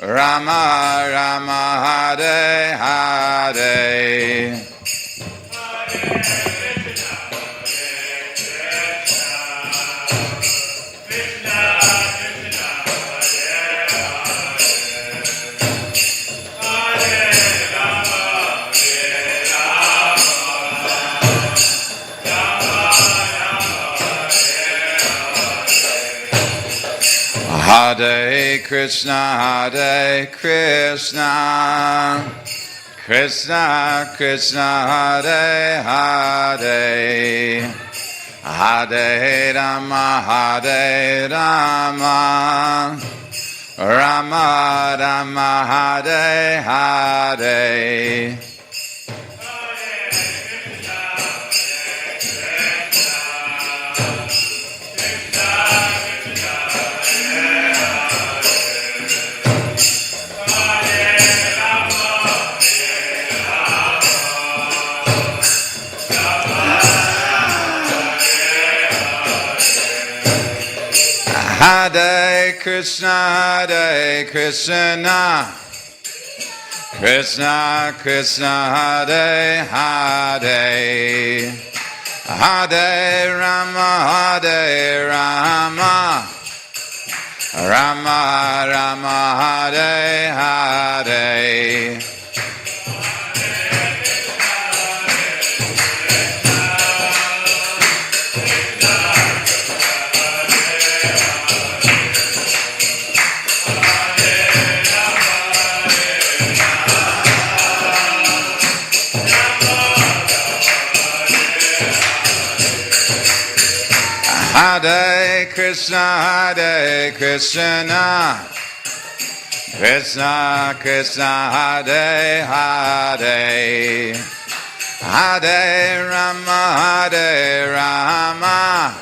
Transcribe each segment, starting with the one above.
Rama Rama Hare Hare Hare Krishna, Hare Krishna, Krishna Krishna, Hare Hare, Hare Rama, Hare Rama, Rama Rama, Hare Hare. Hare Krishna, Hare Krishna, Krishna Krishna, Hare Hare, Hare Rama, Hare Rama, Rama Rama, Hare Hare. Hare Krishna, Hare Krishna, Krishna Krishna, Hare Hare, Hare Rama, Hare Rama,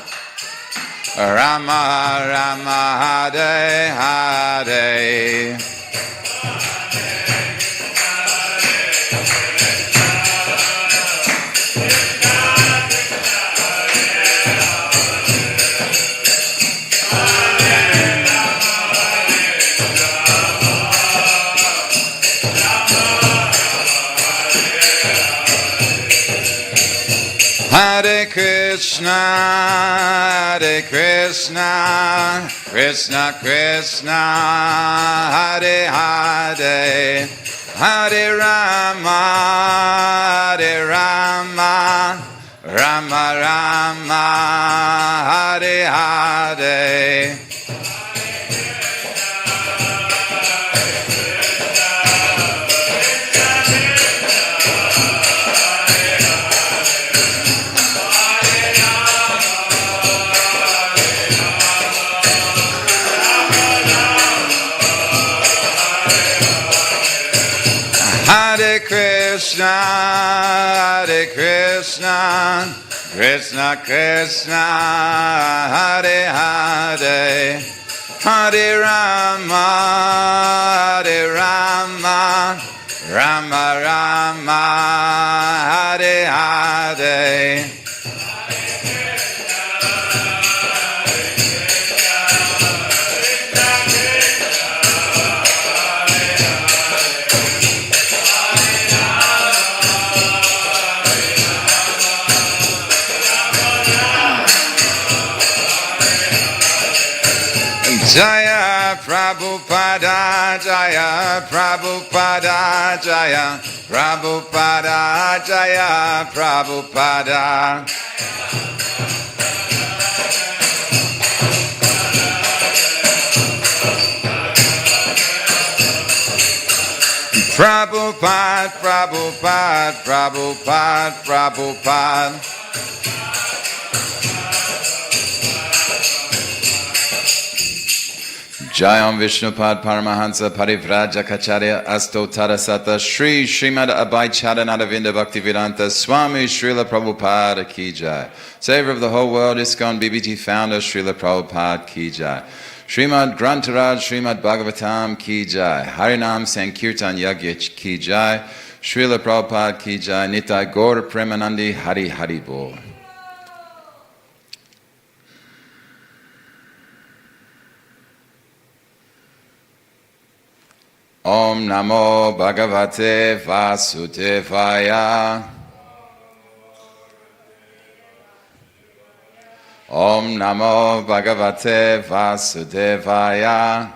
Rama Rama, Hare Hare. Hare Krishna, Hare Krishna, Krishna Krishna, Hare Hare, Hare Rama, Hare Rama, Rama Rama, Hare Hare. Hare Krishna, Hare Krishna, Krishna Krishna, Hare Hare, Hare Rama, Hare Rama, Rama Rama, Hare Hare. Jaya Prabhupada, Jaya Prabhupada, Jaya Prabhupada, Jaya Prabhupada. Prabhupada, Prabhupada, Prabhupada, Prabhupada. Jayam Vishnupad Paramahansa Parivraja Kacharya Asto Tarasata Shri Srimad Abhay Charanadavinda Bhaktivedanta Swami Srila Prabhupada Ki Jai. Savior of the whole world, ISKCON BBT founder Srila Prabhupada Ki Jai. Srimad Grantaraj Srimad Bhagavatam Ki Jai. Harinam Sankirtan Yagya Ki Jai. Srila Prabhupada Ki Jai. Nitai Gaur Premanandi Hari Hari Bol. Om Namo Bhagavate Vasudevaya. Om Namo Bhagavate Vasudevaya.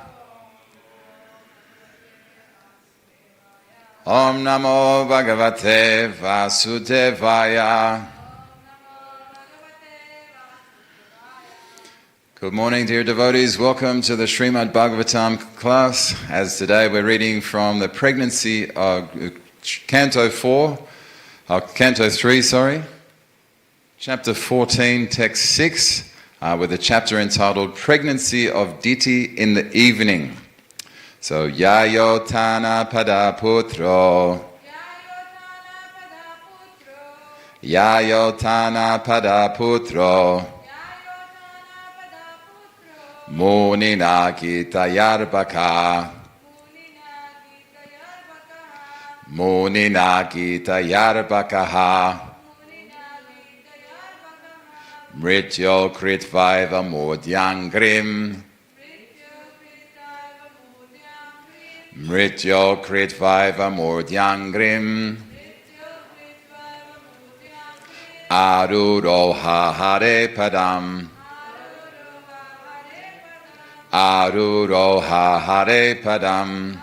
Om Namo Bhagavate Vasudevaya. Good morning, dear devotees. Welcome to the Srimad Bhagavatam class. As today we're reading from the pregnancy of Canto 3, chapter 14, text 6, with a chapter entitled Pregnancy of Diti in the Evening. So, Yayotana Pada Putro. Yayotana Pada Putro. Munina Gita Yarbaka. Munina Gita Yarbakaha. Mrityo Kritvaiva Mudyangrim. Mrityo Kritvaiva Mudyangrim. Aruroha Hare Padam. Aruroha Hare Padam.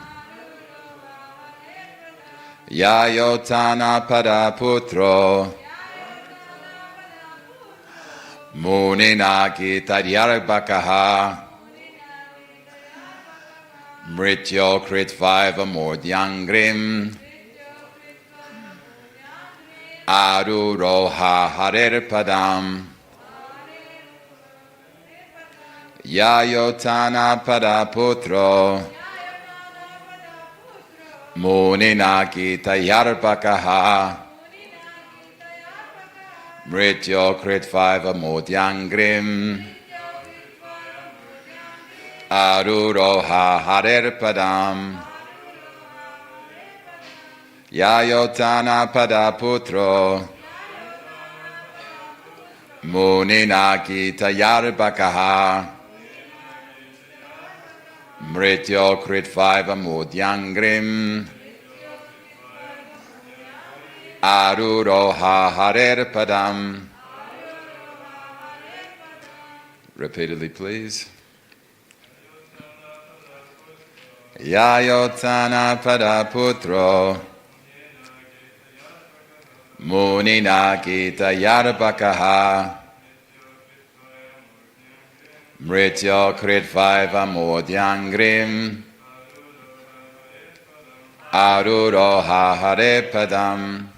Yayotana Pada Putro. Munina Gita Yarbakaha. Mrityo Kritvaiva Mudyangrim. Aruroha Hare Padam. Yayotana Pada Putro. Munina Gita Yarbakaha. Mrityo Kritvaiva Mudyangrim. Aruroha Hare Padam. Yayotana Pada Putro. Munina Gita Yarbakaha. Mrityo Kritvaiva Mudyangrim. Aruroha Hare Padam. Repeatedly, please. Yayotana Pada Putro. Munina Gita Yarbakaha. Mrityo Kritvaiva Mudyangrim. Aruroha Hare Padam.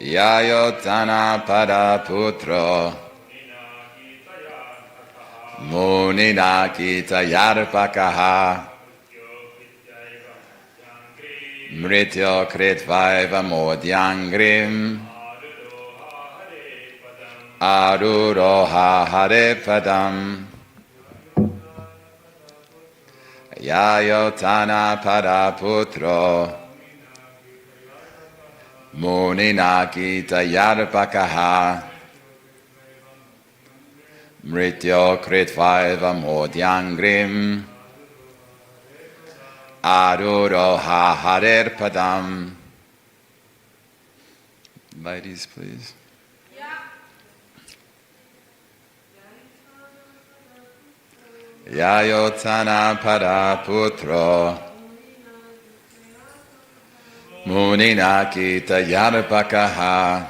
Yayotana Pada Putro. Munina Gita Yarbakaha. Mrityo Kritvaiva Mudyangrim. Aruroha Hare Padam. Yayotana Pada Putro. Munina Gita Yarbakaha. Mrityo Kritvaiva Mudyangrim. Aruroha Hare Padam. Ladies, please. Yayotana Pada Putro. Munina Gita Yarbakaha.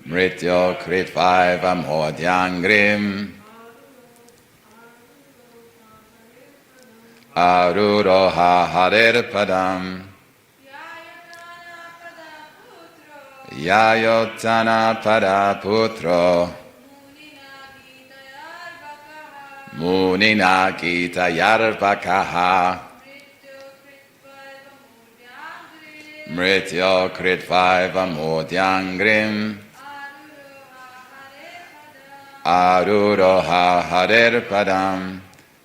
Mrityo Kritvaiva Mudyangrim. Aruroha Hare Padam. Yayotana Pada Putro. Munina Gita Yarbakaha. Mrityo Kritvaiva Mudyangrim. Aruroha Hare Padam.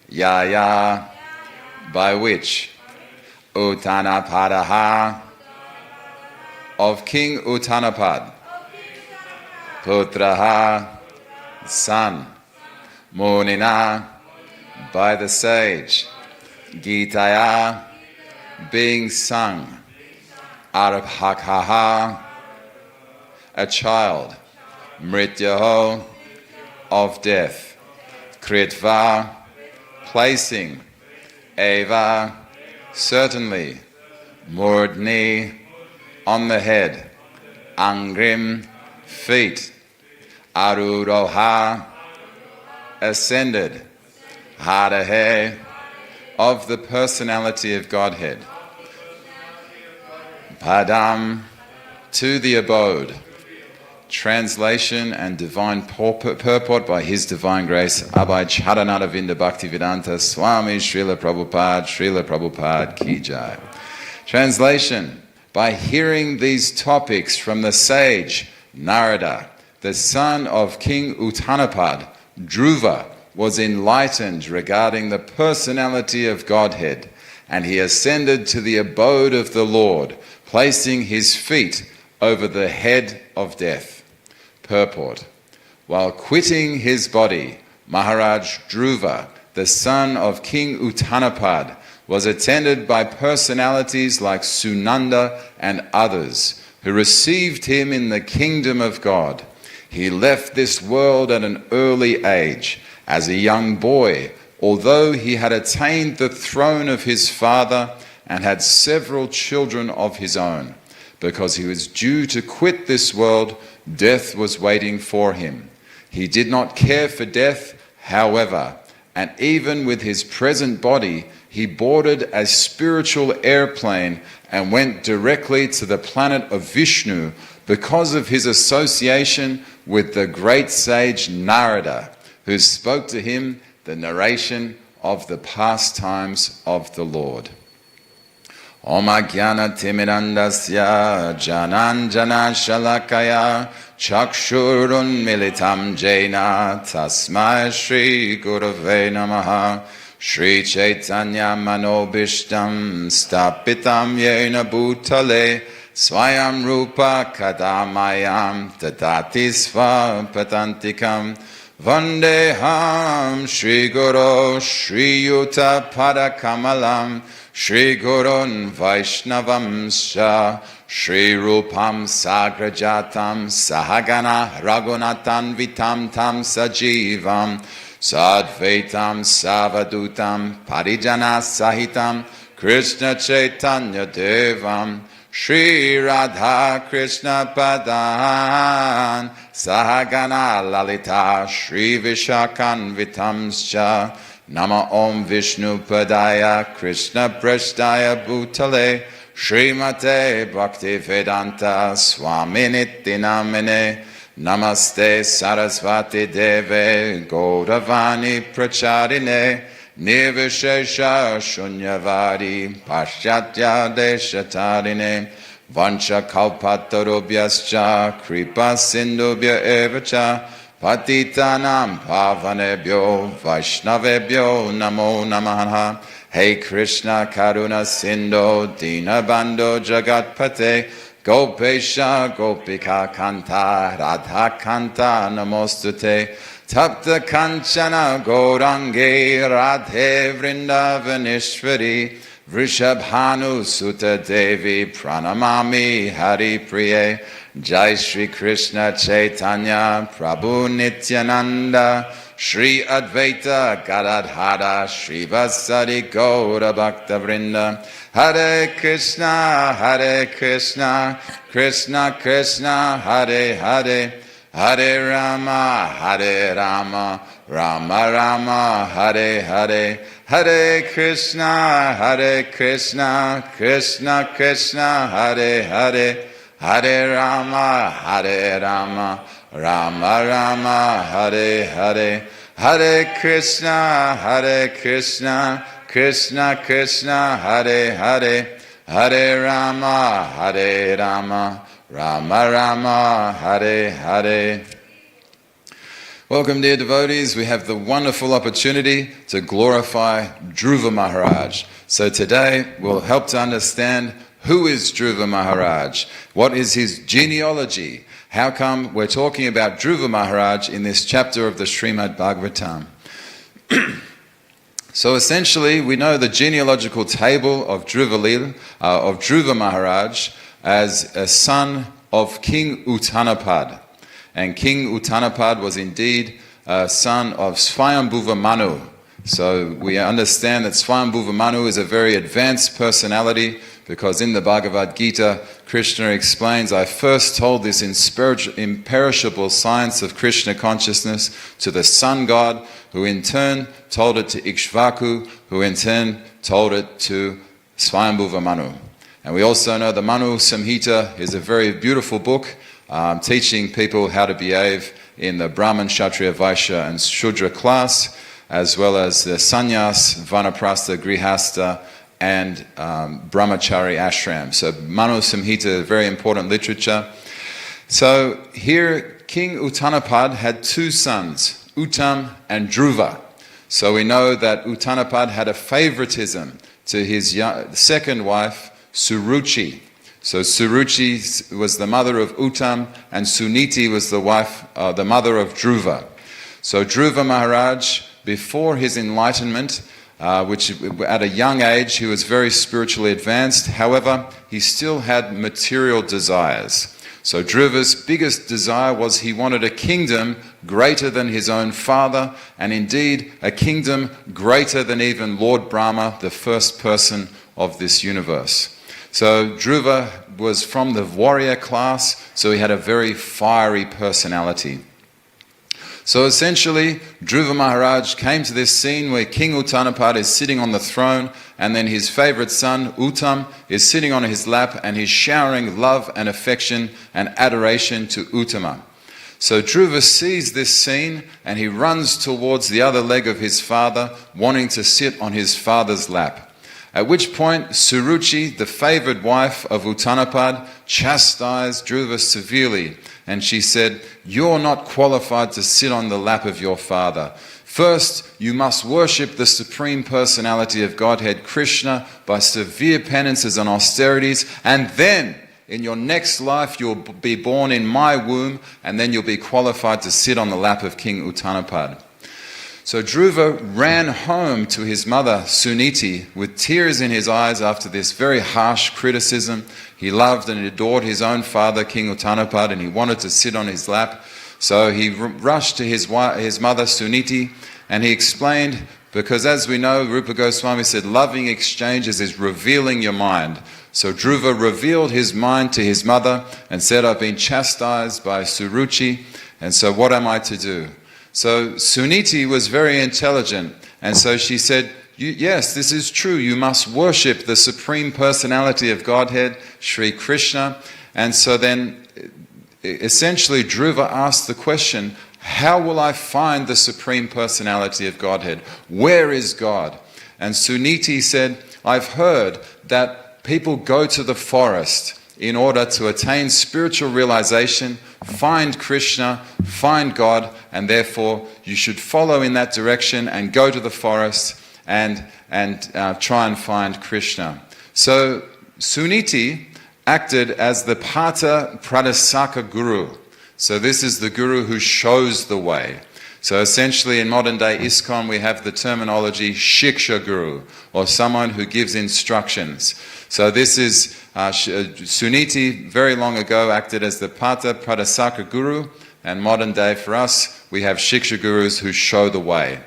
Yaya, by which Uttanapadaha, of King Uttanapad, Putraha, son, Munina, by the sage. Gitaya, being sung. Arabhakhaha, a child. Mrityaho, of death. Kritva, placing. Eva, certainly. Murdni, on the head. Angrim, feet. Aruroha, ascended. Harahe, of the personality of Godhead. Padam, to the abode. Translation and divine purport by His Divine Grace, Abhay Charanaravinda Bhaktivedanta Swami Srila Prabhupada Ki Jai. Translation: by hearing these topics from the sage Narada, the son of King Uttanapad, Dhruva was enlightened regarding the personality of Godhead, and he ascended to the abode of the Lord, placing his feet over the head of death. Purport: while quitting his body, Maharaj Dhruva, the son of King Uttanapad, was attended by personalities like Sunanda and others who received him in the kingdom of God. He left this world at an early age. As a young boy, although he had attained the throne of his father and had several children of his own, because he was due to quit this world, death was waiting for him. He did not care for death, however, and even with his present body, he boarded a spiritual airplane and went directly to the planet of Vishnu because of his association with the great sage Narada, who spoke to him the narration of the pastimes of the Lord. Om Ajnana Timirandasya Jananjana Shalakaya Chakshurun Militam Jaina Tasmai Shri Gurave Namaha Shri Chaitanya Manobishtam Stapitam Yena Bhutale Swayam Rupa Kadamayam Tadati Svapatantikam Vandeham Shri Guru Shri Yuta Padakamalam Shri Gurun Vaishnavam Sha Shri Rupam Sagrajatam Sahagana Raghunatan Vitam Tam Sajivam Sadvaitam Savadutam Parijana Sahitam Krishna Chaitanya Devam Shri Radha Krishna Padan Sahagana Lalita Shri Vishakan Vitamscha Nama Om Vishnu Padaya Krishna Prasthaya Bhutale Srimate Bhakti Vedanta Swaminiti Namine Namaste Sarasvati Deve Gauravani Pracharine Nirvishesha Shunyavadi Paschatya Deshatarine Vancha Kalpatarubhyascha Kripa Sindhubhya Evacha Patitanam Pavanebhyo Vaishnavebhyo Namo Namaha. Hey Krishna Karuna Sindho Dinabandho Jagatpate Gopesha Gopika Kanta Radha Kanta Namostute Tapta Kanchana Gaurange Radhe Vrindavaneshwari Vrishabhanu Sutta Devi Pranamami Hari Priye Jai Shri Krishna Chaitanya Prabhu Nityananda Shri Advaita Gadadhara Shri Vasari Gaura Bhakta Vrinda Hare Krishna Krishna Krishna Hare Hare Hare Rama Rama Rama Hare Hare Hare Krishna Krishna Krishna Hare Hare Hare Rama Rama Rama Hare Hare Hare Krishna Krishna Krishna Hare Hare Hare Rama Rama Rama Hare Hare. Welcome, dear devotees. We have the wonderful opportunity to glorify Dhruva Maharaj. So today we'll help to understand who is Dhruva Maharaj, what is his genealogy, how come we're talking about Dhruva Maharaj in this chapter of the Srimad Bhagavatam. So essentially, we know the genealogical table of Dhruva Maharaj as a son of King Uttanapad. And King Uttanapad was indeed a son of Swayambhuva Manu. So we understand that Swayambhuva Manu is a very advanced personality, because in the Bhagavad Gita, Krishna explains, I first told this imperishable science of Krishna consciousness to the sun god, who in turn told it to Ikshvaku, who in turn told it to Swayambhuva Manu. And we also know the Manu Samhita is a very beautiful book teaching people how to behave in the Brahman, Kshatriya, Vaishya and Shudra class, as well as the Sannyas, Vanaprastha, Grihastha, and Brahmachari ashram. So Manu Samhita, very important literature. So here King Uttanapad had two sons, Uttam and Dhruva. So we know that Uttanapad had a favoritism to his second wife, Suruchi. So Suruchi was the mother of Uttam, and Suniti was the mother of Dhruva. So Dhruva Maharaj, before his enlightenment, which at a young age he was very spiritually advanced, however, he still had material desires. So Dhruva's biggest desire was he wanted a kingdom greater than his own father, and indeed a kingdom greater than even Lord Brahma, the first person of this universe. So Dhruva was from the warrior class, so he had a very fiery personality. So essentially, Dhruva Maharaj came to this scene where King Uttanapad is sitting on the throne, and then his favorite son, Uttam, is sitting on his lap, and he's showering love and affection and adoration to Uttama. So Dhruva sees this scene, and he runs towards the other leg of his father, wanting to sit on his father's lap. At which point, Suruchi, the favored wife of Uttanapad, chastised Dhruva severely, and she said, "You're not qualified to sit on the lap of your father. First, you must worship the Supreme Personality of Godhead, Krishna, by severe penances and austerities, and then, in your next life, you'll be born in my womb, and then you'll be qualified to sit on the lap of King Uttanapad." So Dhruva ran home to his mother, Suniti, with tears in his eyes after this very harsh criticism. He loved and adored his own father, King Uttanapad, and he wanted to sit on his lap. So he rushed to his mother, Suniti, and he explained, because as we know, Rupa Goswami said, loving exchanges is revealing your mind. So Dhruva revealed his mind to his mother and said, I've been chastised by Suruchi, and so what am I to do? So Suniti was very intelligent, and so she said, yes, this is true. You must worship the Supreme Personality of Godhead, Sri Krishna. And so then, essentially, Dhruva asked the question, how will I find the Supreme Personality of Godhead? Where is God? And Suniti said, I've heard that people go to the forest in order to attain spiritual realization, find Krishna, find God, and therefore you should follow in that direction and go to the forest and try and find Krishna. So Suniti acted as the Pata Pradasaka Guru. So this is the Guru who shows the way. So essentially in modern day ISKCON we have the terminology Shiksha Guru, or someone who gives instructions. So this is Suniti very long ago acted as the Pata Pradasaka Guru, and modern day for us we have Shiksha Gurus who show the way.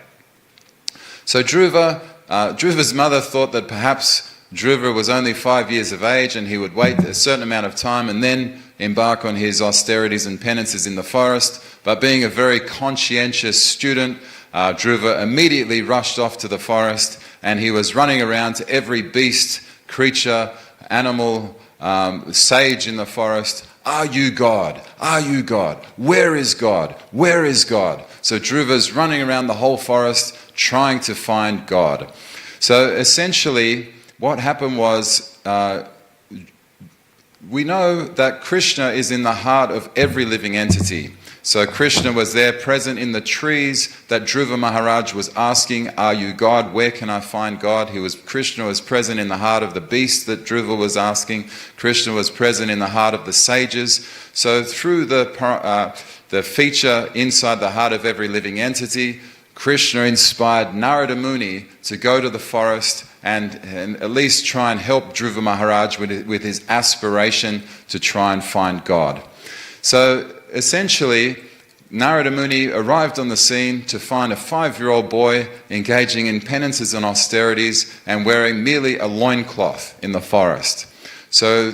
So Dhruva's mother thought that perhaps Dhruva was only 5 years of age and he would wait a certain amount of time and then embark on his austerities and penances in the forest. But being a very conscientious student, Dhruva immediately rushed off to the forest, and he was running around to every beast, creature, animal, sage in the forest. Are you God? Are you God? Where is God? Where is God? So Dhruva's running around the whole forest trying to find God. So essentially what happened was, we know that Krishna is in the heart of every living entity. So Krishna was there present in the trees that Dhruva Maharaj was asking, are you God? Where can I find God? Krishna was present in the heart of the beast that Dhruva was asking. Krishna was present in the heart of the sages. So through the feature inside the heart of every living entity, Krishna inspired Narada Muni to go to the forest and at least try and help Dhruva Maharaj with his aspiration to try and find God. So essentially, Narada Muni arrived on the scene to find a 5-year-old boy engaging in penances and austerities and wearing merely a loincloth in the forest. So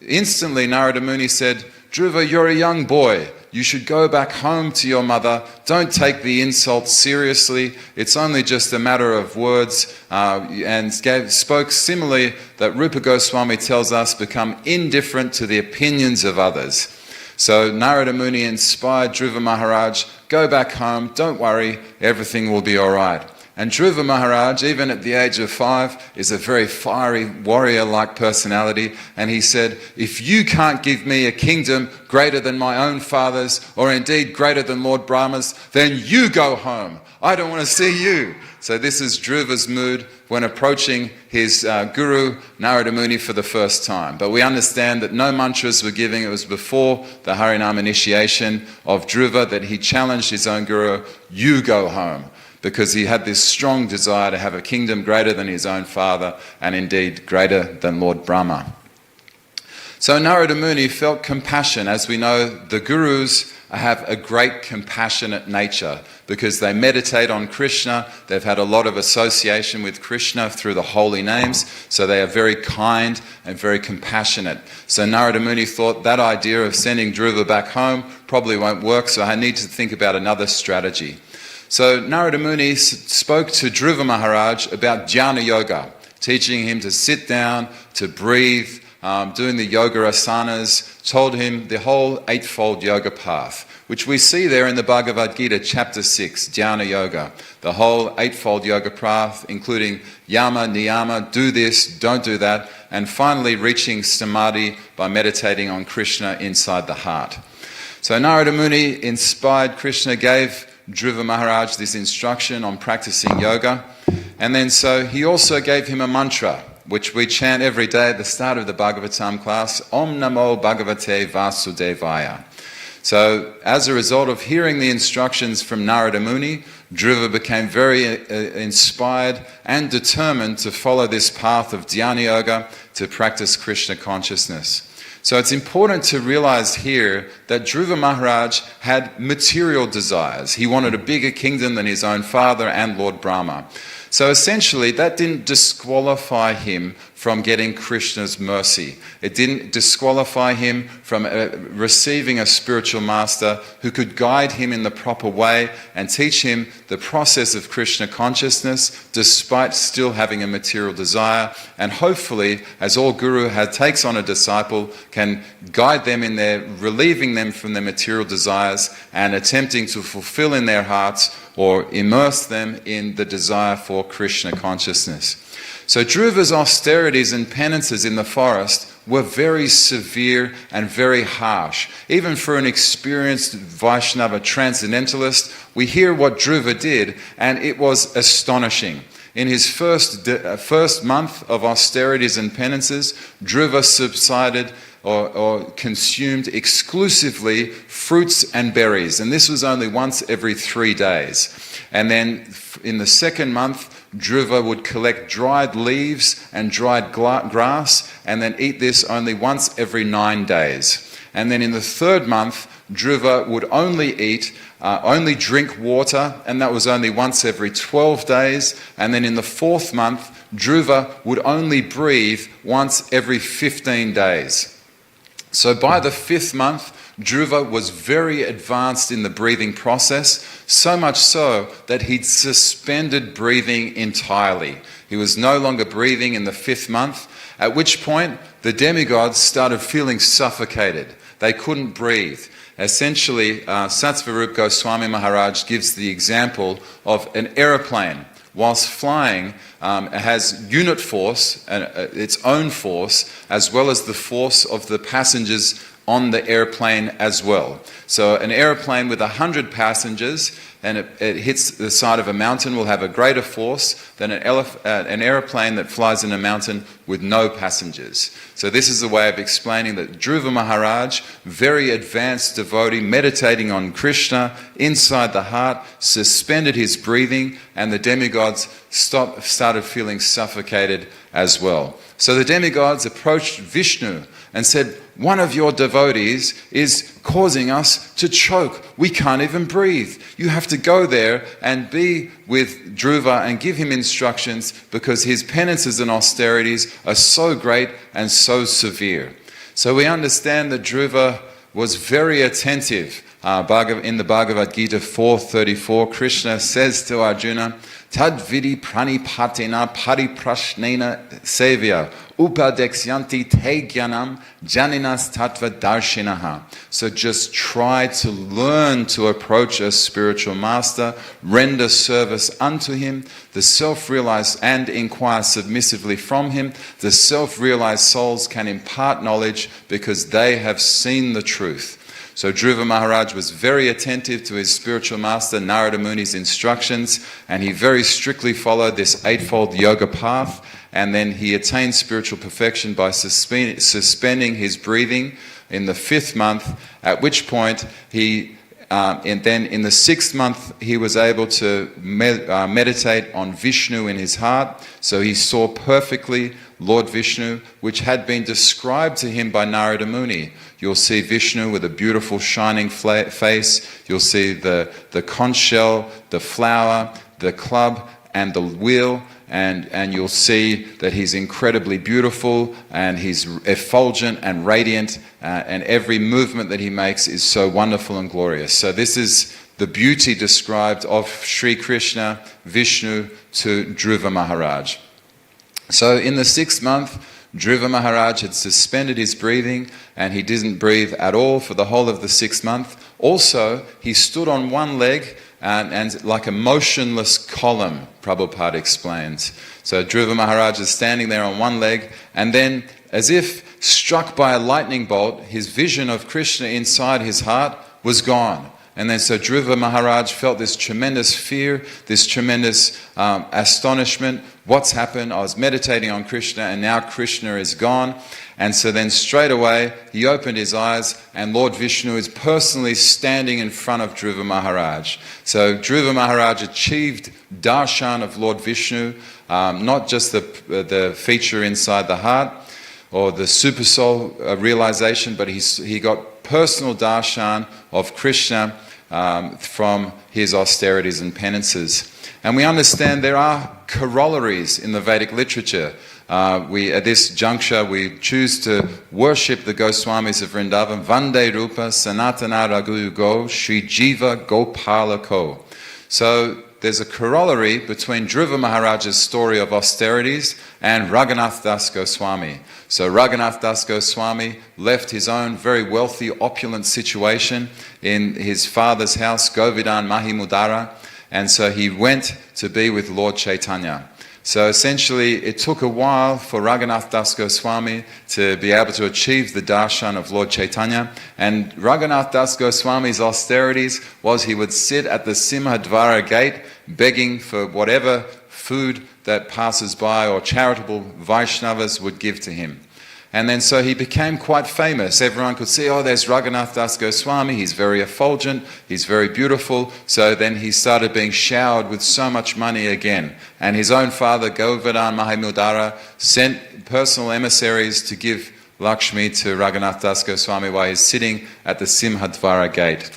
instantly Narada Muni said, "Dhruva, you're a young boy. You should go back home to your mother. Don't take the insult seriously. It's only just a matter of words." And spoke similarly that Rupa Goswami tells us, become indifferent to the opinions of others. So Narada Muni inspired Dhruva Maharaj, go back home, don't worry, everything will be all right. And Dhruva Maharaj, even at the age of 5, is a very fiery, warrior-like personality. And he said, if you can't give me a kingdom greater than my own father's, or indeed greater than Lord Brahma's, then you go home. I don't want to see you. So this is Dhruva's mood when approaching his guru, Narada Muni, for the first time. But we understand that no mantras were given. It was before the Harinam initiation of Dhruva that he challenged his own guru, you go home. Because he had this strong desire to have a kingdom greater than his own father and indeed greater than Lord Brahma. So Narada Muni felt compassion. As we know, the gurus have a great compassionate nature because they meditate on Krishna. They've had a lot of association with Krishna through the holy names, so they are very kind and very compassionate. So Narada Muni thought that idea of sending Dhruva back home probably won't work, so I need to think about another strategy. So Narada Muni spoke to Dhruva Maharaj about jnana yoga, teaching him to sit down, to breathe, doing the yoga asanas, told him the whole eightfold yoga path, which we see there in the Bhagavad Gita, chapter 6, jnana yoga, the whole eightfold yoga path, including yama, niyama, do this, don't do that, and finally reaching samadhi by meditating on Krishna inside the heart. So Narada Muni inspired Krishna, gave Dhruva Maharaj this instruction on practicing yoga, and then so he also gave him a mantra which we chant every day at the start of the Bhagavatam class, Om Namo Bhagavate Vasudevaya. So as a result of hearing the instructions from Narada Muni, Dhruva became very inspired and determined to follow this path of dhyana yoga to practice Krishna consciousness. So it's important to realize here that Dhruva Maharaj had material desires. He wanted a bigger kingdom than his own father and Lord Brahma. So essentially, that didn't disqualify him from getting Krishna's mercy. It didn't disqualify him from receiving a spiritual master who could guide him in the proper way and teach him the process of Krishna consciousness despite still having a material desire. And hopefully, as all guru takes on a disciple, can guide them in their relieving them from their material desires and attempting to fulfill in their hearts or immerse them in the desire for Krishna consciousness. So Dhruva's austerities and penances in the forest were very severe and very harsh. Even for an experienced Vaishnava transcendentalist, we hear what Dhruva did, and it was astonishing. In his first month of austerities and penances, Dhruva subsided or consumed exclusively fruits and berries. And this was only once every 3 days. And then in the second month, Dhruva would collect dried leaves and dried grass and then eat this only once every 9 days. And then in the third month, Dhruva would only drink water, and that was only once every 12 days. And then in the fourth month, Dhruva would only breathe once every 15 days. So by the 5th month, Dhruva was very advanced in the breathing process, so much so that he'd suspended breathing entirely. He was no longer breathing in the 5th month, at which point the demigods started feeling suffocated. They couldn't breathe. Essentially, Satsvarup Goswami Maharaj gives the example of an aeroplane. Whilst flying, it has unit force, its own force, as well as the force of the passengers on the airplane as well. So an airplane with 100 passengers and it hits the side of a mountain will have a greater force than an aeroplane that flies in a mountain with no passengers. So this is a way of explaining that Dhruva Maharaj, very advanced devotee, meditating on Krishna inside the heart, suspended his breathing, and the demigods started feeling suffocated as well. So the demigods approached Vishnu and said, one of your devotees is causing us to choke. We can't even breathe. You have to go there and be with Dhruva and give him instructions, because his penances and austerities are so great and so severe. So we understand that Dhruva was very attentive. In the Bhagavad Gita 4:34, Krishna says to Arjuna, Tad vidi pranipatena pariprashnena sevya upadexyanti te jnanam janinas tattva darshinaha. So just try to learn to approach a spiritual master, render service unto him, the self-realized, and inquire submissively from him. The self-realized souls can impart knowledge because they have seen the truth. So Dhruva Maharaj was very attentive to his spiritual master Narada Muni's instructions, and he very strictly followed this eightfold yoga path, and then he attained spiritual perfection by suspending his breathing in the 5th month, at which point and then in the 6th month he was able to meditate on Vishnu in his heart. So he saw perfectly Lord Vishnu, which had been described to him by Narada Muni. You'll see Vishnu with a beautiful shining face. You'll see the conch shell, the flower, the club, and the wheel. And you'll see that he's incredibly beautiful, and he's effulgent and radiant, and every movement that he makes is so wonderful and glorious. So this is the beauty described of Sri Krishna, Vishnu, to Dhruva Maharaj. So in the 6th month, Dhruva Maharaj had suspended his breathing, and he didn't breathe at all for the whole of the 6th month. Also, he stood on one leg and like a motionless column, Prabhupada explains. So Dhruva Maharaj is standing there on one leg, and then as if struck by a lightning bolt, his vision of Krishna inside his heart was gone. And then so Dhruva Maharaj felt this tremendous fear, this tremendous astonishment. What's happened? I was meditating on Krishna, and now Krishna is gone. And so then straight away he opened his eyes, and Lord Vishnu is personally standing in front of Dhruva Maharaj. So Dhruva Maharaj achieved darshan of Lord Vishnu, not just the feature inside the heart or the super soul realization, but he got personal darshan of Krishna from his austerities and penances. And we understand there are corollaries in the Vedic literature. At this juncture, we choose to worship the Goswamis of Vrindavan. Vande Rupa Sanatana Raghugo Sri Jiva Gopala Ko. So there's a corollary between Dhruva Maharaj's story of austerities and Raghunath Das Goswami. So Raghunath Das Goswami left his own very wealthy, opulent situation in his father's house, Govardhan Mahimudara, and so he went to be with Lord Chaitanya. So essentially, it took a while for Raghunath Das Goswami to be able to achieve the darshan of Lord Chaitanya. And Raghunath Das Goswami's austerities was he would sit at the Simhadvara gate begging for whatever food that passers by or charitable Vaishnavas would give to him. And then so he became quite famous. Everyone could see, oh, there's Raghunath Das Goswami. He's very effulgent. He's very beautiful. So then he started being showered with so much money again. And his own father, Govardhan Mahimudara, sent personal emissaries to give Lakshmi to Raghunath Das Goswami while he's sitting at the Simhadvara gate.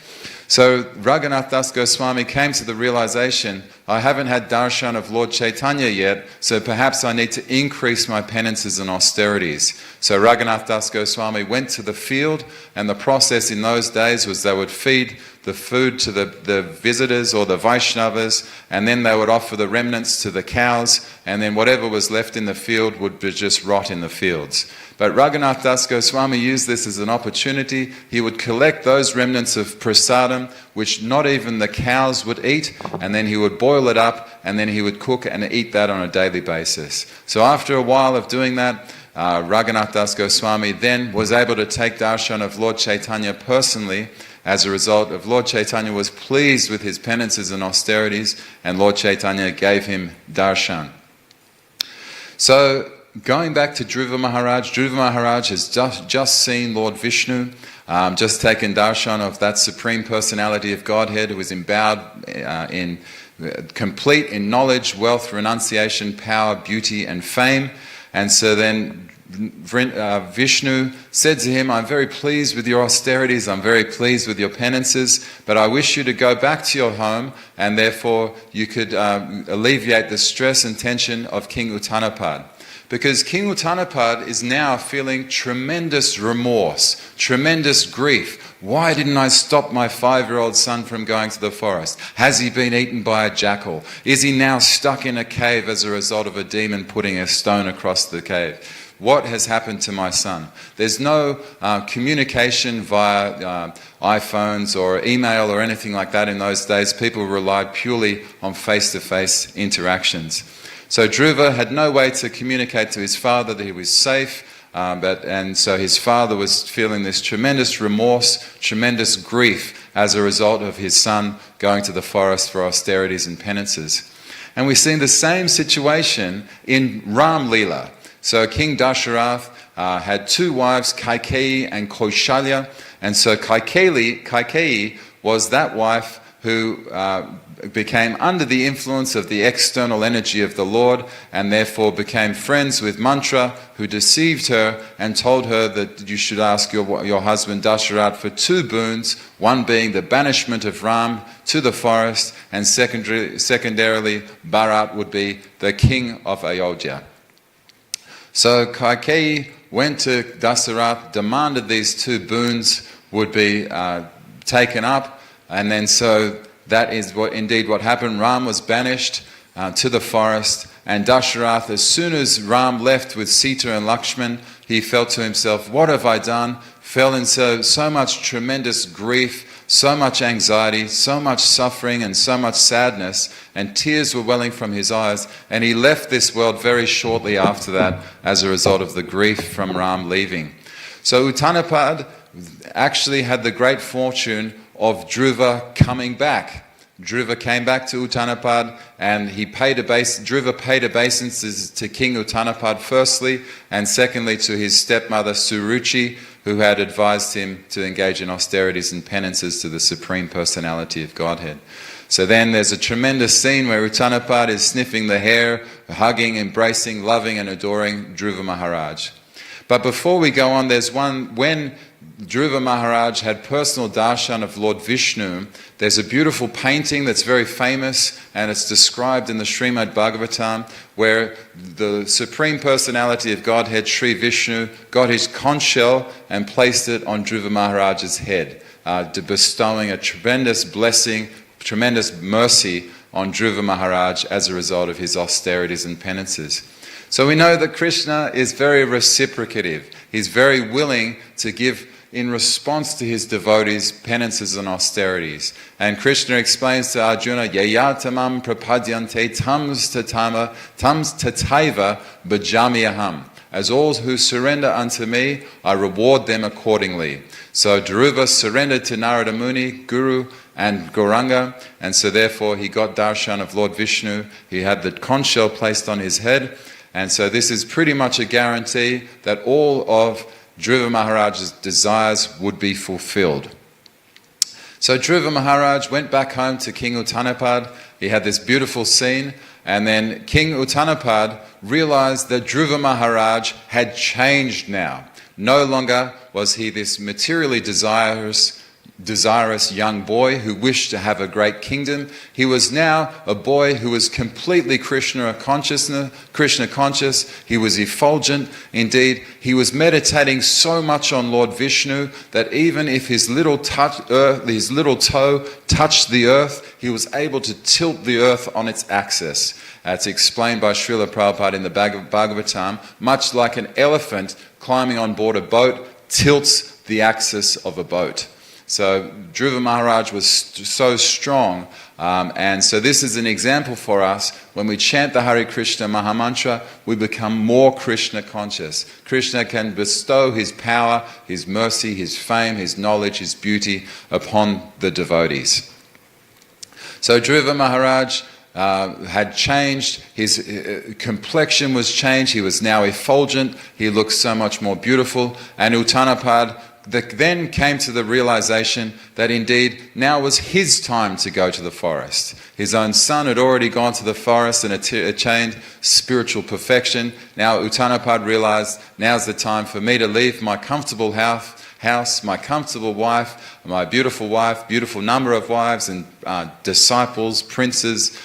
So Raghunath Das Goswami came to the realization, I haven't had darshan of Lord Chaitanya yet, so perhaps I need to increase my penances and austerities. So Raghunath Das Goswami went to the field, and the process in those days was they would feed the food to the visitors or the Vaishnavas, and then they would offer the remnants to the cows, and then whatever was left in the field would just rot in the fields. But Raghunath Das Goswami used this as an opportunity. He would collect those remnants of prasadam, which not even the cows would eat, and then he would boil it up, and then he would cook and eat that on a daily basis. So after a while of doing that, Raghunath Das Goswami then was able to take darshan of Lord Chaitanya personally, as a result of Lord Chaitanya was pleased with his penances and austerities, and Lord Chaitanya gave him darshan. So going back to Dhruva Maharaj has just seen Lord Vishnu, just taken darshan of that Supreme Personality of Godhead who is endowed complete in knowledge, wealth, renunciation, power, beauty and fame. And so then Vishnu said to him, I'm very pleased with your austerities, I'm very pleased with your penances, but I wish you to go back to your home, and therefore you could alleviate the stress and tension of King Uttanapad. Because King Uttanapad is now feeling tremendous remorse, tremendous grief. Why didn't I stop my 5-year-old son from going to the forest? Has he been eaten by a jackal? Is he now stuck in a cave as a result of a demon putting a stone across the cave? What has happened to my son? There's no communication via iPhones or email or anything like that in those days. People relied purely on face-to-face interactions. So Dhruva had no way to communicate to his father that he was safe, and so his father was feeling this tremendous remorse, tremendous grief as a result of his son going to the forest for austerities and penances. And we see the same situation in Ram Leela. So King Dasharath had 2 wives, Kaikeyi and Kaushalya, and so Kaikeyi was that wife who became under the influence of the external energy of the Lord, and therefore became friends with Mantra, who deceived her and told her that you should ask your husband Dasharath for 2 boons, one being the banishment of Ram to the forest, and secondarily Bharat would be the king of Ayodhya. So Kaikeyi went to Dasarath, demanded these 2 boons would be taken up, and then so that is what happened. Ram was banished to the forest, and Dasharath, as soon as Ram left with Sita and Lakshman, he felt to himself, what have I done? Fell into so much tremendous grief, so much anxiety, so much suffering and so much sadness, and tears were welling from his eyes, and he left this world very shortly after that as a result of the grief from Ram leaving. So Uttanapad actually had the great fortune of Dhruva coming back. Dhruva came back to Uttanapad, and Dhruva paid obeisances to King Uttanapad firstly, and secondly to his stepmother Suruchi, who had advised him to engage in austerities and penances to the Supreme Personality of Godhead. So then there's a tremendous scene where Uttanapad is sniffing the hair, hugging, embracing, loving and adoring Dhruva Maharaj. But before we go on, there's one, when Dhruva Maharaj had personal darshan of Lord Vishnu, there's a beautiful painting that's very famous, and it's described in the Srimad Bhagavatam, where the Supreme Personality of Godhead, Sri Vishnu, got his conch shell and placed it on Dhruva Maharaj's head, bestowing a tremendous blessing, tremendous mercy on Dhruva Maharaj as a result of his austerities and penances. So we know that Krishna is very reciprocative. He's very willing to give in response to his devotees' penances and austerities. And Krishna explains to Arjuna, Yayatamam prapadyante tams tataiva bhajami aham. As all who surrender unto me, I reward them accordingly. So Dhruva surrendered to Narada Muni, Guru and Gauranga, and so therefore he got darshan of Lord Vishnu. He had the conch shell placed on his head, and so this is pretty much a guarantee that all of Dhruva Maharaj's desires would be fulfilled. So Dhruva Maharaj went back home to King Uttanapad. He had this beautiful scene, and then King Uttanapad realized that Dhruva Maharaj had changed now. No longer was he this materially desirous young boy who wished to have a great kingdom. He was now a boy who was completely Krishna conscious. He was effulgent. Indeed, he was meditating so much on Lord Vishnu that even if his little toe touched the earth, he was able to tilt the earth on its axis. It's explained by Srila Prabhupada in the Bhagavatam, much like an elephant climbing on board a boat tilts the axis of a boat. So Dhruva Maharaj was so strong. And so this is an example for us. When we chant the Hare Krishna Mahamantra, we become more Krishna conscious. Krishna can bestow his power, his mercy, his fame, his knowledge, his beauty upon the devotees. So Dhruva Maharaj had changed, his complexion was changed, he was now effulgent, he looked so much more beautiful, and Uttanapad then came to the realization that indeed now was his time to go to the forest. His own son had already gone to the forest and attained spiritual perfection. Now Uttanapad realized, now's the time for me to leave my comfortable house, my comfortable wife, my beautiful number of wives and disciples, princes,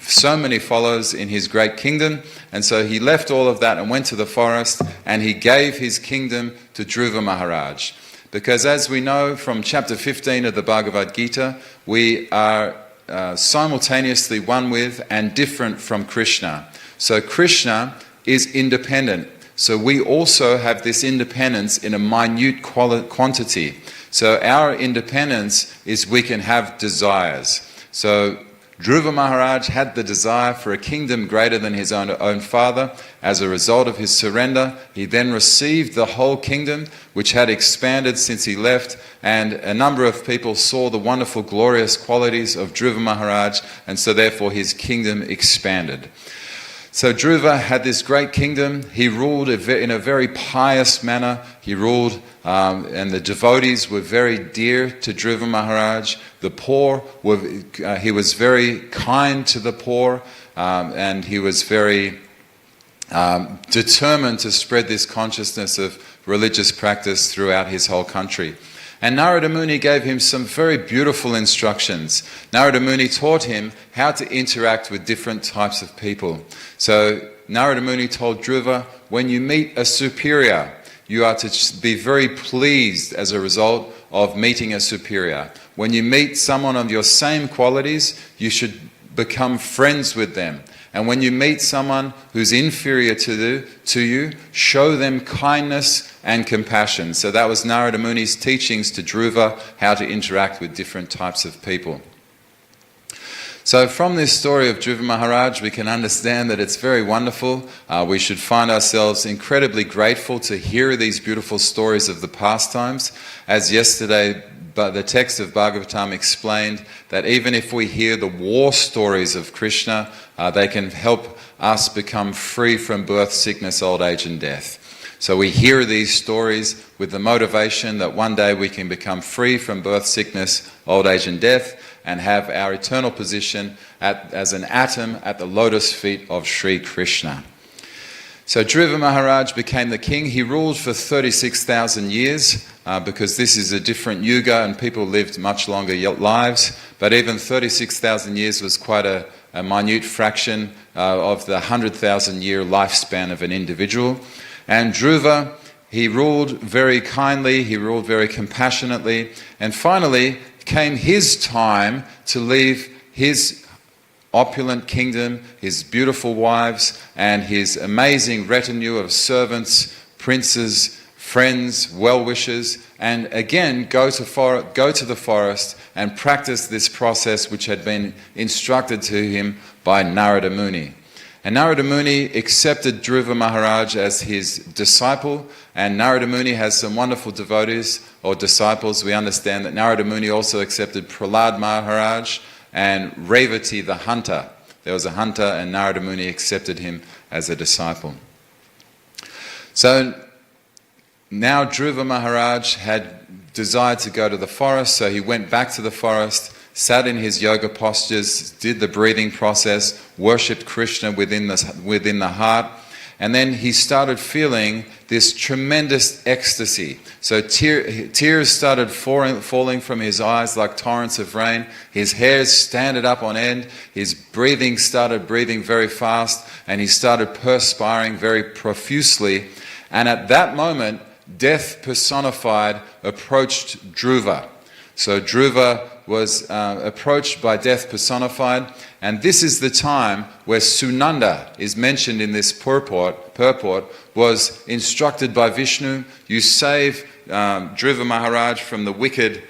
so many followers in his great kingdom. And so he left all of that and went to the forest, and he gave his kingdom to Dhruva Maharaj. Because as we know from chapter 15 of the Bhagavad Gita, we are simultaneously one with and different from Krishna. So Krishna is independent. So we also have this independence in a minute quantity. So our independence is we can have desires. So Dhruva Maharaj had the desire for a kingdom greater than his own father. As a result of his surrender, he then received the whole kingdom, which had expanded since he left, and a number of people saw the wonderful, glorious qualities of Dhruva Maharaj, and so therefore his kingdom expanded. So Dhruva had this great kingdom. He ruled in a very pious manner. He ruled, and the devotees were very dear to Dhruva Maharaj. The poor he was very kind to the poor, and he was very determined to spread this consciousness of religious practice throughout his whole country. And Narada Muni gave him some very beautiful instructions. Narada Muni taught him how to interact with different types of people. So Narada Muni told Dhruva, when you meet a superior, you are to be very pleased as a result of meeting a superior. When you meet someone of your same qualities, you should become friends with them. And when you meet someone who's inferior to you, show them kindness and compassion. So that was Narada Muni's teachings to Dhruva, how to interact with different types of people. So from this story of Dhruva Maharaj, we can understand that it's very wonderful. We should find ourselves incredibly grateful to hear these beautiful stories of the past times. As yesterday, the text of Bhagavatam explained that even if we hear the war stories of Krishna, they can help us become free from birth, sickness, old age and death. So we hear these stories with the motivation that one day we can become free from birth, sickness, old age and death, and have our eternal position as an atom at the lotus feet of Sri Krishna. So Dhruva Maharaj became the king. He ruled for 36,000 years because this is a different yuga and people lived much longer lives. But even 36,000 years was quite a minute fraction of the 100,000 year lifespan of an individual. And Dhruva, he ruled very kindly, he ruled very compassionately, and finally came his time to leave his opulent kingdom, his beautiful wives, and his amazing retinue of servants, princes, friends, well-wishers, and again go to the forest and practice this process which had been instructed to him by Narada Muni. And Narada Muni accepted Dhruva Maharaj as his disciple, and Narada Muni has some wonderful devotees or disciples. We understand that Narada Muni also accepted Prahlad Maharaj and Revati the hunter. There was a hunter and Narada Muni accepted him as a disciple. So now Dhruva Maharaj had desired to go to the forest, so he went back to the forest, sat in his yoga postures, did the breathing process, worshipped Krishna within the heart, and then he started feeling this tremendous ecstasy. So tears started falling from his eyes like torrents of rain. His hairs standed up on end. His breathing started breathing very fast, and he started perspiring very profusely. And at that moment, death personified approached Dhruva. So Dhruva was approached by death personified, and this is the time where Sunanda is mentioned in this purport, was instructed by Vishnu, you save Dhruva Maharaj from the wicked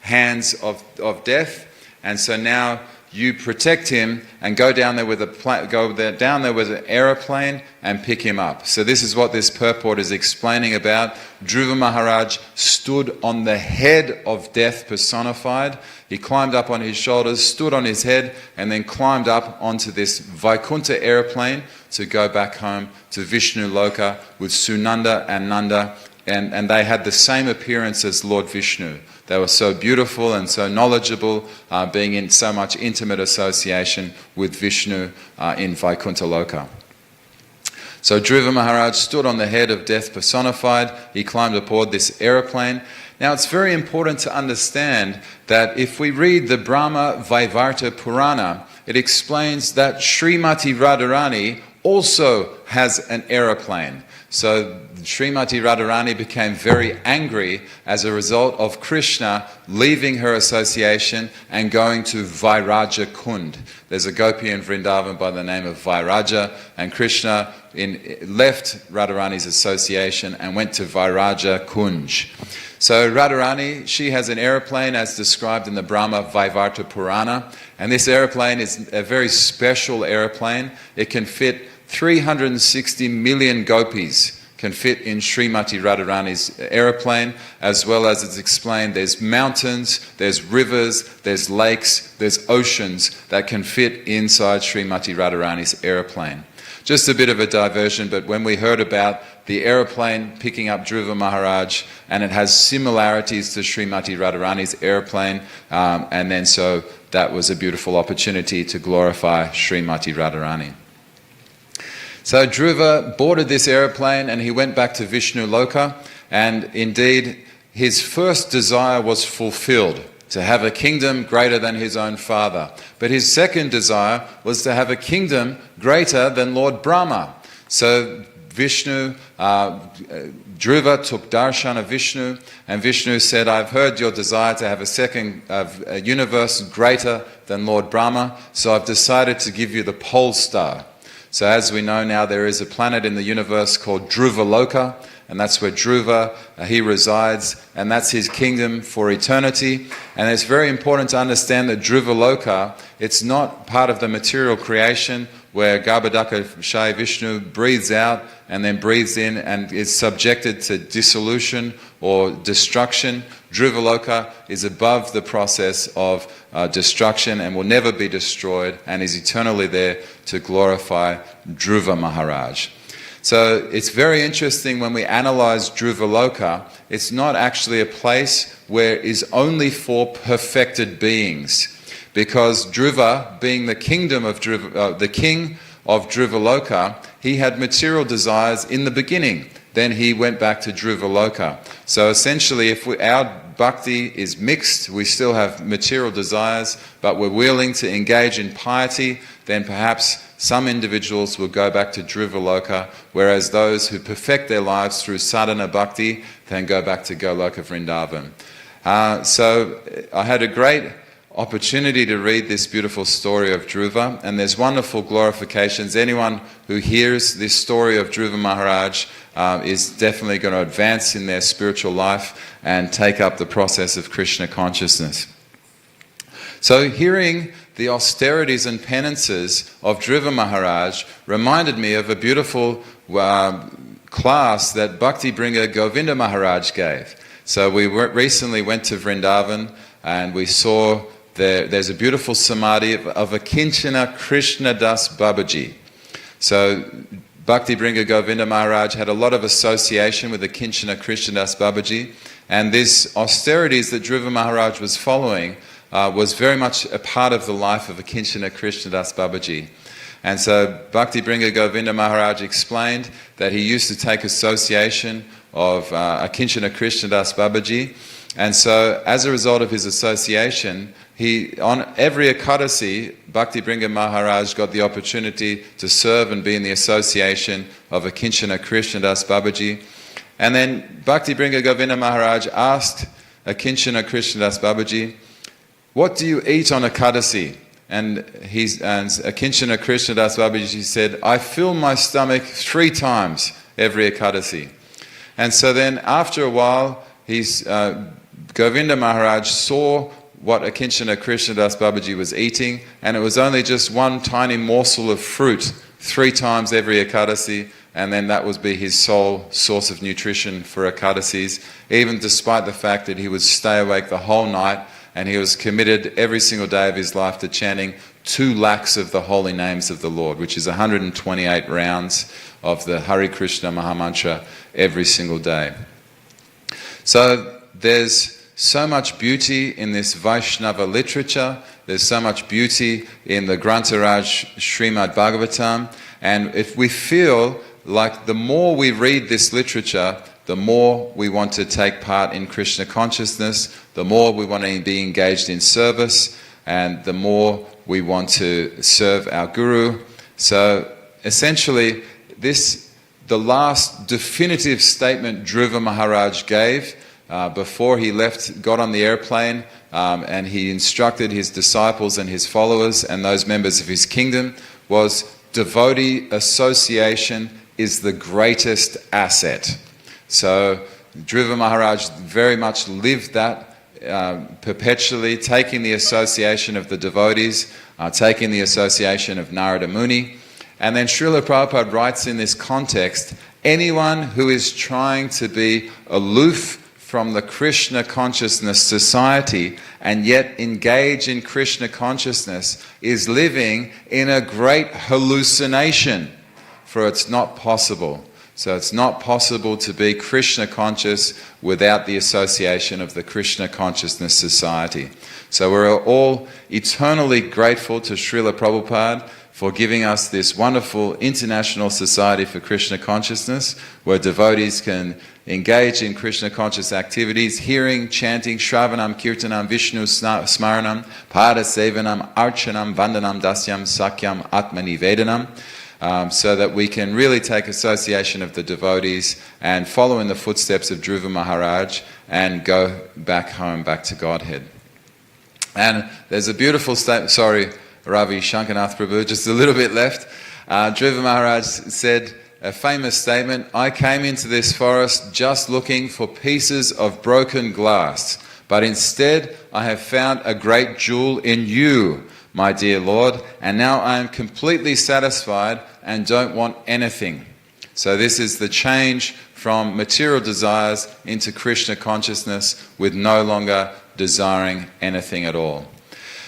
hands of death, and so now you protect him and go down there with an aeroplane and pick him up. So this is what this purport is explaining about. Dhruva Maharaj stood on the head of death personified. He climbed up on his shoulders, stood on his head, and then climbed up onto this Vaikuntha aeroplane to go back home to Vishnu Loka with Sunanda and Nanda, and they had the same appearance as Lord Vishnu. They were so beautiful and so knowledgeable, being in so much intimate association with Vishnu in Vaikuntha Loka. So Dhruva Maharaj stood on the head of death personified. He climbed aboard this aeroplane. Now it's very important to understand that if we read the Brahma Vaivarta Purana, it explains that Srimati Radharani also has an aeroplane. So Srimati Radharani became very angry as a result of Krishna leaving her association and going to Vairaja Kund. There's a gopi in Vrindavan by the name of Vairaja, and Krishna left Radharani's association and went to Vairaja Kunj. So Radharani, she has an aeroplane as described in the Brahma Vaivarta Purana, and this aeroplane is a very special aeroplane. It can fit 360 million gopis can fit in Srimati Radharani's aeroplane, as well as it's explained there's mountains, there's rivers, there's lakes, there's oceans that can fit inside Srimati Radharani's aeroplane. Just a bit of a diversion, but when we heard about the aeroplane picking up Dhruva Maharaj, and it has similarities to Srimati Radharani's aeroplane, and then so that was a beautiful opportunity to glorify Srimati Radharani. So Dhruva boarded this aeroplane and he went back to Vishnu Loka, and indeed his first desire was fulfilled, to have a kingdom greater than his own father. But his second desire was to have a kingdom greater than Lord Brahma. So Dhruva took darshan of Vishnu, and Vishnu said, I've heard your desire to have a universe greater than Lord Brahma, so I've decided to give you the pole star. So as we know now, there is a planet in the universe called Dhruva Loka, and that's where Dhruva, he resides, and that's his kingdom for eternity. And it's very important to understand that Dhruva Loka, it's not part of the material creation where Garbhodaka Shai Vishnu breathes out and then breathes in and is subjected to dissolution or destruction. Dhruva Loka is above the process of destruction and will never be destroyed, and is eternally there to glorify Dhruva Maharaj. So it's very interesting when we analyze Dhruva Loka, it's not actually a place where it is only for perfected beings. Because Dhruva, being the king of Dhruva Loka, he had material desires in the beginning. Then he went back to Dhruva Loka. So essentially, if our bhakti is mixed, we still have material desires, but we're willing to engage in piety, then perhaps some individuals will go back to Dhruva Loka, whereas those who perfect their lives through sadhana bhakti then go back to Goloka Vrindavan. So I had a great opportunity to read this beautiful story of Dhruva, and there's wonderful glorifications. Anyone who hears this story of Dhruva Maharaj is definitely going to advance in their spiritual life and take up the process of Krishna consciousness. So hearing the austerities and penances of Dhruva Maharaj reminded me of a beautiful class that Bhakti Bringer Govinda Maharaj gave. So we recently went to Vrindavan and we saw there's a beautiful samadhi of a Kinchana Krishna Das Babaji. So Bhakti Bringer Govinda Maharaj had a lot of association with the Kinchana Krishna Das Babaji, and these austerities that Dhruva Maharaj was following was very much a part of the life of a Kinchana Krishna Das Babaji. And so Bhakti Bringer Govinda Maharaj explained that he used to take association of a Kinchana Krishna Das Babaji, and so as a result of his association, on every Ekadasi, Bhakti Bringer Maharaj got the opportunity to serve and be in the association of a Kinchana Krishna Das Babaji. And then Bhakti Bringer Govinda Maharaj asked a Kinchana Krishna Das Babaji, what do you eat on Ekadasi? And a Kinchana Krishna Das Babaji said, I fill my stomach 3 times every Ekadasi. And so then after a while, Govinda Maharaj saw what Akinchana Krishnadas Babaji was eating, and it was only just one tiny morsel of fruit 3 times every Ekadasi, and then that would be his sole source of nutrition for Ekadasis, even despite the fact that he would stay awake the whole night, and he was committed every single day of his life to chanting 2 lakhs of the holy names of the Lord, which is 128 rounds of the Hare Krishna Mahamantra every single day. So there's so much beauty in this Vaishnava literature, there's so much beauty in the Grantaraj Srimad Bhagavatam, and if we feel like the more we read this literature, the more we want to take part in Krishna consciousness, the more we want to be engaged in service, and the more we want to serve our Guru. So essentially, the last definitive statement Dhruva Maharaj gave before he got on the airplane, and he instructed his disciples and his followers and those members of his kingdom, was devotee association is the greatest asset. So Dhruva Maharaj very much lived that perpetually, taking the association of the devotees, taking the association of Narada Muni. And then Srila Prabhupada writes in this context, anyone who is trying to be aloof from the Krishna consciousness society and yet engage in Krishna consciousness is living in a great hallucination, for it's not possible. So it's not possible to be Krishna conscious without the association of the Krishna consciousness society. So we're all eternally grateful to Srila Prabhupada for giving us this wonderful international society for Krishna consciousness, where devotees can engage in Krishna conscious activities, hearing, chanting, Shravanam, Kirtanam, Vishnu Smaranam, Pada Sevanam, Archanam, Vandanam, Dasyam, Sakyam, Atmani Vedanam, so that we can really take association of the devotees and follow in the footsteps of Dhruva Maharaj and go back home, back to Godhead. And there's a beautiful statement, sorry, Ravi Shankanath Prabhu, just a little bit left. Dhruva Maharaj said a famous statement, I came into this forest just looking for pieces of broken glass, but instead I have found a great jewel in you, my dear Lord, and now I am completely satisfied and don't want anything. So this is the change from material desires into Krishna consciousness with no longer desiring anything at all.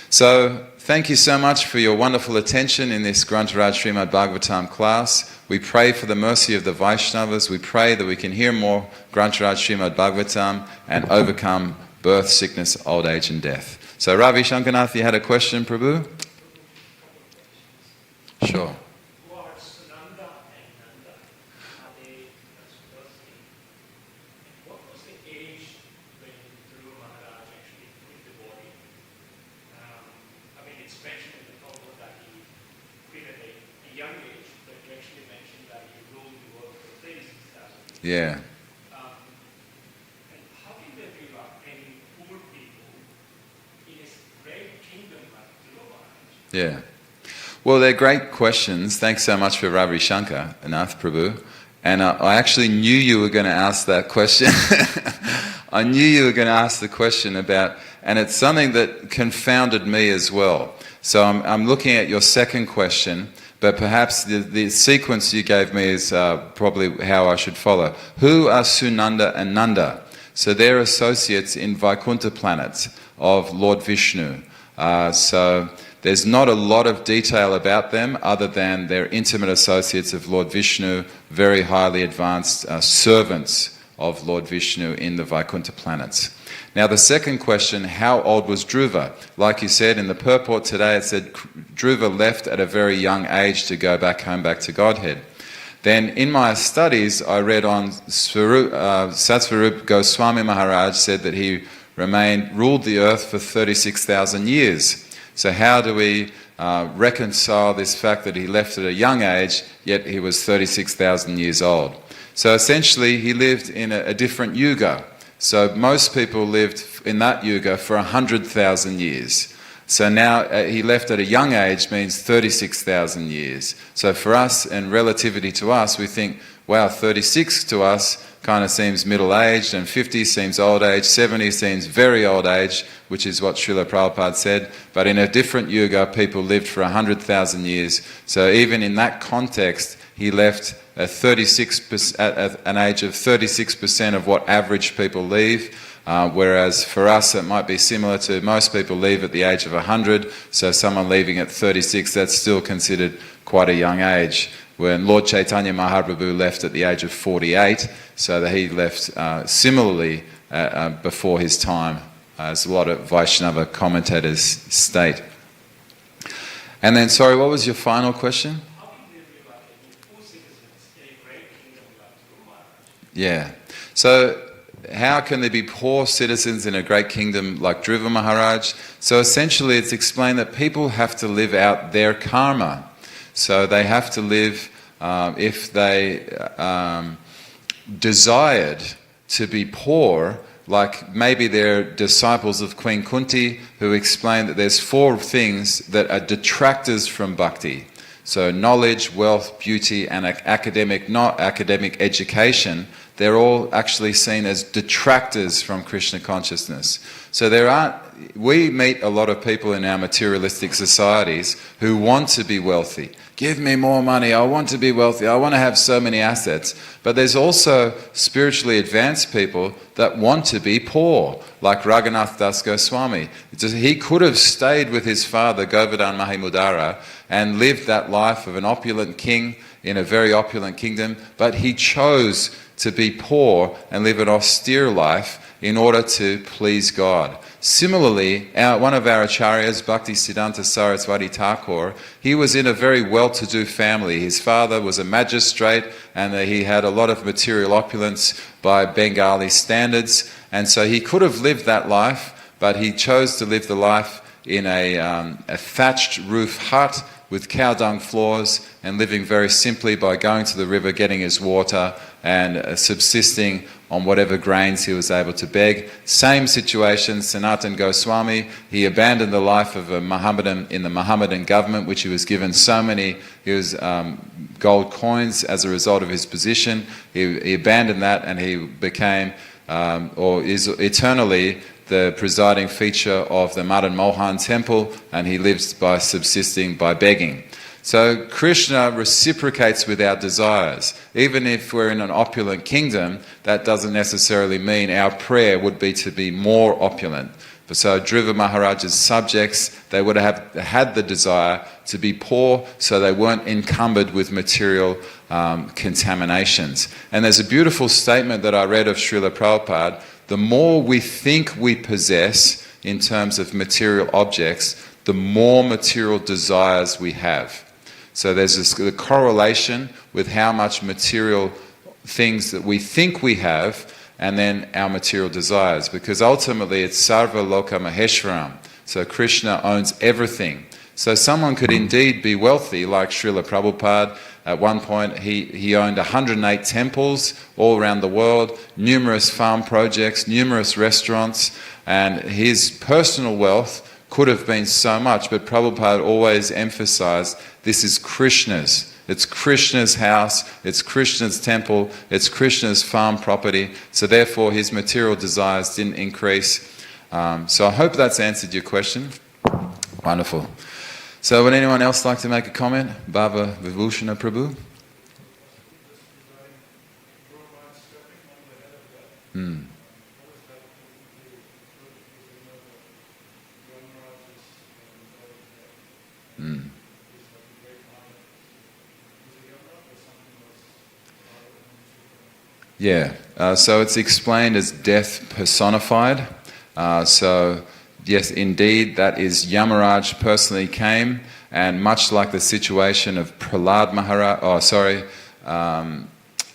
So thank you so much for your wonderful attention in this Grantaraj Srimad Bhagavatam class. We pray for the mercy of the Vaishnavas. We pray that we can hear more Grantaraj Srimad Bhagavatam and overcome birth, sickness, old age and death. So Ravi Shankanath, you had a question, Prabhu? Sure. Yeah. And how can there be any poor people in this great kingdom like Dhruva? Yeah. Well, they're great questions. Thanks so much for Ravi Shankar, Anath Prabhu. And I actually knew you were going to ask that question. I knew you were going to ask the question about, and it's something that confounded me as well. So I'm looking at your second question, but perhaps the sequence you gave me is probably how I should follow. Who are Sunanda and Nanda? So they're associates in Vaikuntha planets of Lord Vishnu. So there's not a lot of detail about them other than they're intimate associates of Lord Vishnu, very highly advanced servants of Lord Vishnu in the Vaikuntha planets. Now the second question, how old was Dhruva? Like you said, in the purport today it said Dhruva left at a very young age to go back home, back to Godhead. Then in my studies I read on Satsvarup Goswami Maharaj said that he ruled the earth for 36,000 years. So how do we reconcile this fact that he left at a young age, yet he was 36,000 years old? So essentially he lived in a different yuga. So most people lived in that yuga for 100,000 years. So now he left at a young age means 36,000 years. So for us, and relativity to us, we think, wow, 36 to us kind of seems middle-aged, and 50 seems old age, 70 seems very old age, which is what Srila Prabhupada said. But in a different yuga, people lived for 100,000 years. So even in that context, he left at an age of 36% of what average people leave. Whereas for us it might be similar to most people leave at the age of 100, so someone leaving at 36, that's still considered quite a young age. When Lord Chaitanya Mahaprabhu left at the age of 48, so that he left similarly before his time, as a lot of Vaishnava commentators state. And then, sorry, what was your final question? How can we live like poor citizens in a great kingdom like Guru Maharaj? Yeah. So how can there be poor citizens in a great kingdom like Dhruva Maharaj? So essentially it's explained that people have to live out their karma. So they have to live, if they desired to be poor, like maybe they're disciples of Queen Kunti, who explain that there's 4 things that are detractors from bhakti. So knowledge, wealth, beauty, and not academic education, they're all actually seen as detractors from Krishna consciousness. So we meet a lot of people in our materialistic societies who want to be wealthy. Give me more money, I want to be wealthy, I want to have so many assets. But there's also spiritually advanced people that want to be poor, like Raghunath Das Goswami. He could have stayed with his father, Govardhan Mahimudara, and lived that life of an opulent king in a very opulent kingdom, but he chose to be poor and live an austere life in order to please God. Similarly, one of our acharyas, Bhakti Siddhanta Saraswati Thakur, he was in a very well-to-do family. His father was a magistrate, and he had a lot of material opulence by Bengali standards, and so he could have lived that life, but he chose to live the life in a thatched roof hut with cow dung floors, and living very simply by going to the river, getting his water, and subsisting on whatever grains he was able to beg. Same situation, Sanatan Goswami, he abandoned the life of a Mohammedan in the Mohammedan government, which he was given gold coins as a result of his position. He abandoned that, and he became, or is eternally, the presiding feature of the Madan Mohan temple, and he lives by subsisting by begging. So Krishna reciprocates with our desires. Even if we're in an opulent kingdom, that doesn't necessarily mean our prayer would be to be more opulent. So Dhruva Maharaj's subjects, they would have had the desire to be poor, so they weren't encumbered with material contaminations. And there's a beautiful statement that I read of Srila Prabhupada: the more we think we possess in terms of material objects, the more material desires we have. So there's this correlation with how much material things that we think we have, and then our material desires, because ultimately it's Sarva Loka Maheshwaram. So Krishna owns everything. So someone could indeed be wealthy, like Srila Prabhupada. At one point he owned 108 temples all around the world, numerous farm projects, numerous restaurants, and his personal wealth could have been so much, but Prabhupada always emphasized, this is Krishna's. It's Krishna's house, it's Krishna's temple, it's Krishna's farm property, so therefore his material desires didn't increase. So I hope that's answered your question. Wonderful. So would anyone else like to make a comment? Baba Vibhushana Prabhu? Yeah, so it's explained as death personified. So yes, indeed, that is Yamaraj personally came, and much like the situation of Prahlad Maharaj,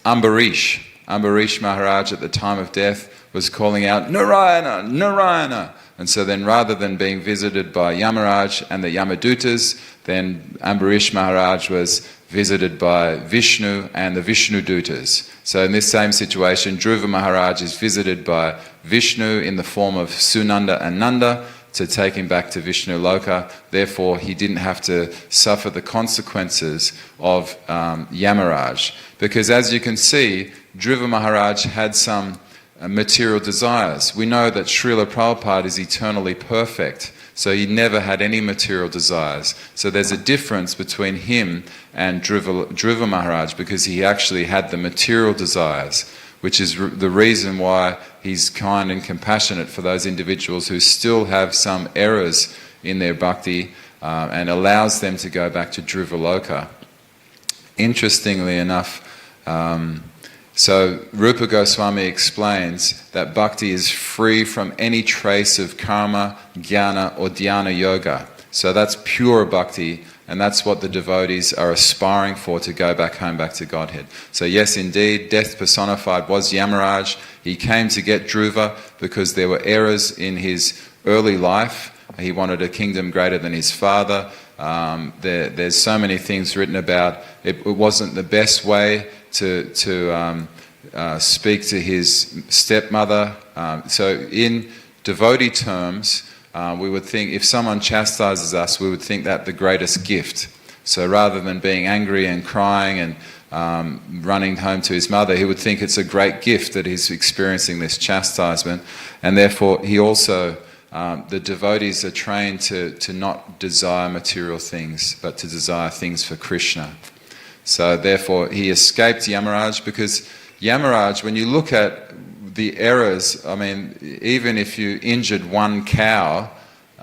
Ambarish Maharaj at the time of death was calling out, Narayana, Narayana. And so then rather than being visited by Yamaraj and the Yamadutas, then Ambarish Maharaj was visited by Vishnu and the Vishnu Dutas. So in this same situation, Dhruva Maharaj is visited by Vishnu in the form of Sunanda and Nanda. to take him back to Vishnu Loka. Therefore, he didn't have to suffer the consequences of Yamaraj. Because as you can see, Dhruva Maharaj had some material desires. We know that Srila Prabhupada is eternally perfect, so he never had any material desires. So there's a difference between him and Dhruva Maharaj, because he actually had the material desires, which is the reason why he's kind and compassionate for those individuals who still have some errors in their bhakti, and allows them to go back to Dhruva Loka. Interestingly enough, so Rupa Goswami explains that bhakti is free from any trace of karma, jnana or dhyana yoga. So that's pure bhakti, and that's what the devotees are aspiring for, to go back home, back to Godhead. So yes, indeed, death personified was Yamaraj. He came to get Dhruva because there were errors in his early life. He wanted a kingdom greater than his father. There's so many things written about it wasn't the best way to speak to his stepmother. So in devotee terms, we would think if someone chastises us, we would think that the greatest gift. So rather than being angry and crying and running home to his mother, he would think it's a great gift that he's experiencing this chastisement. And therefore he also, the devotees are trained to not desire material things, but to desire things for Krishna. So therefore he escaped Yamaraj, because Yamaraj, when you look at the errors, I mean, even if you injured one cow,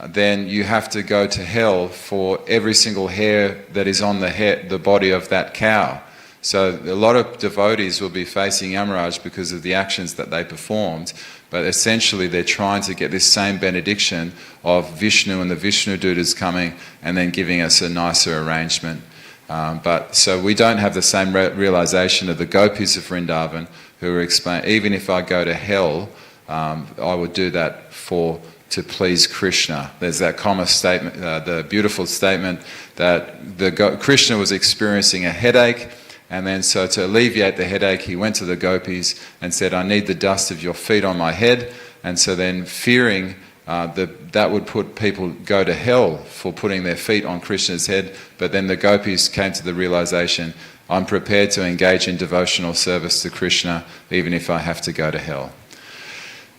then you have to go to hell for every single hair that is on the body of that cow. So a lot of devotees will be facing Yamaraj because of the actions that they performed, but essentially they're trying to get this same benediction of Vishnu and the Vishnu Dutas coming and then giving us a nicer arrangement. But so we don't have the same realization of the gopis of Vrindavan, who are explaining, even if I go to hell, I would do that to please Krishna. There's that common statement, the beautiful statement that Krishna was experiencing a headache, and then so to alleviate the headache, he went to the gopis and said, I need the dust of your feet on my head. And so then fearing that would put people go to hell for putting their feet on Krishna's head, but then the gopis came to the realization, I'm prepared to engage in devotional service to Krishna even if I have to go to hell.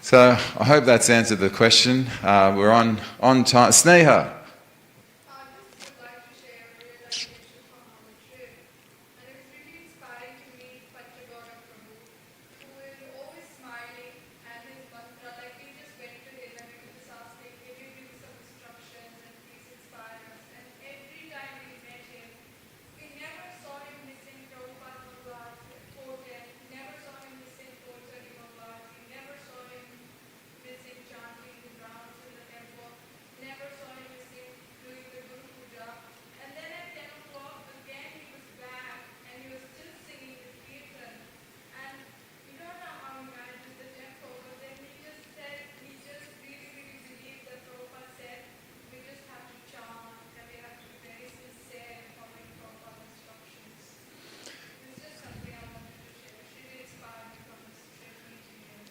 So I hope that's answered the question. We're on time. Sneha.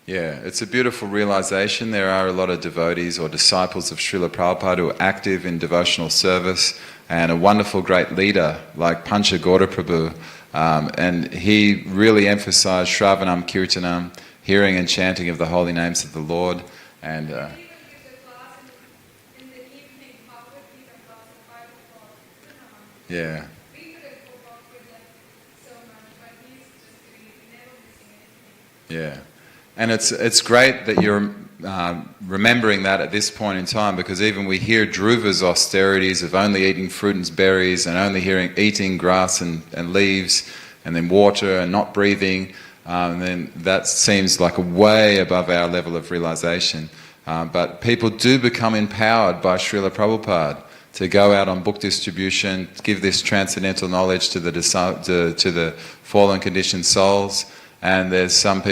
Yeah, it's a beautiful realization. There are a lot of devotees or disciples of Srila Prabhupada who are active in devotional service, and a wonderful great leader like Pancha Gaura Prabhu. And he really emphasized Shravanam Kirtanam, hearing and chanting of the holy names of the Lord. And yeah. Yeah. And it's great that you're remembering that at this point in time, because even we hear Dhruva's austerities of only eating fruit and berries and only eating grass and leaves and then water and not breathing, and then that seems like a way above our level of realization. But people do become empowered by Srila Prabhupada to go out on book distribution, give this transcendental knowledge to the fallen conditioned souls. And there's some people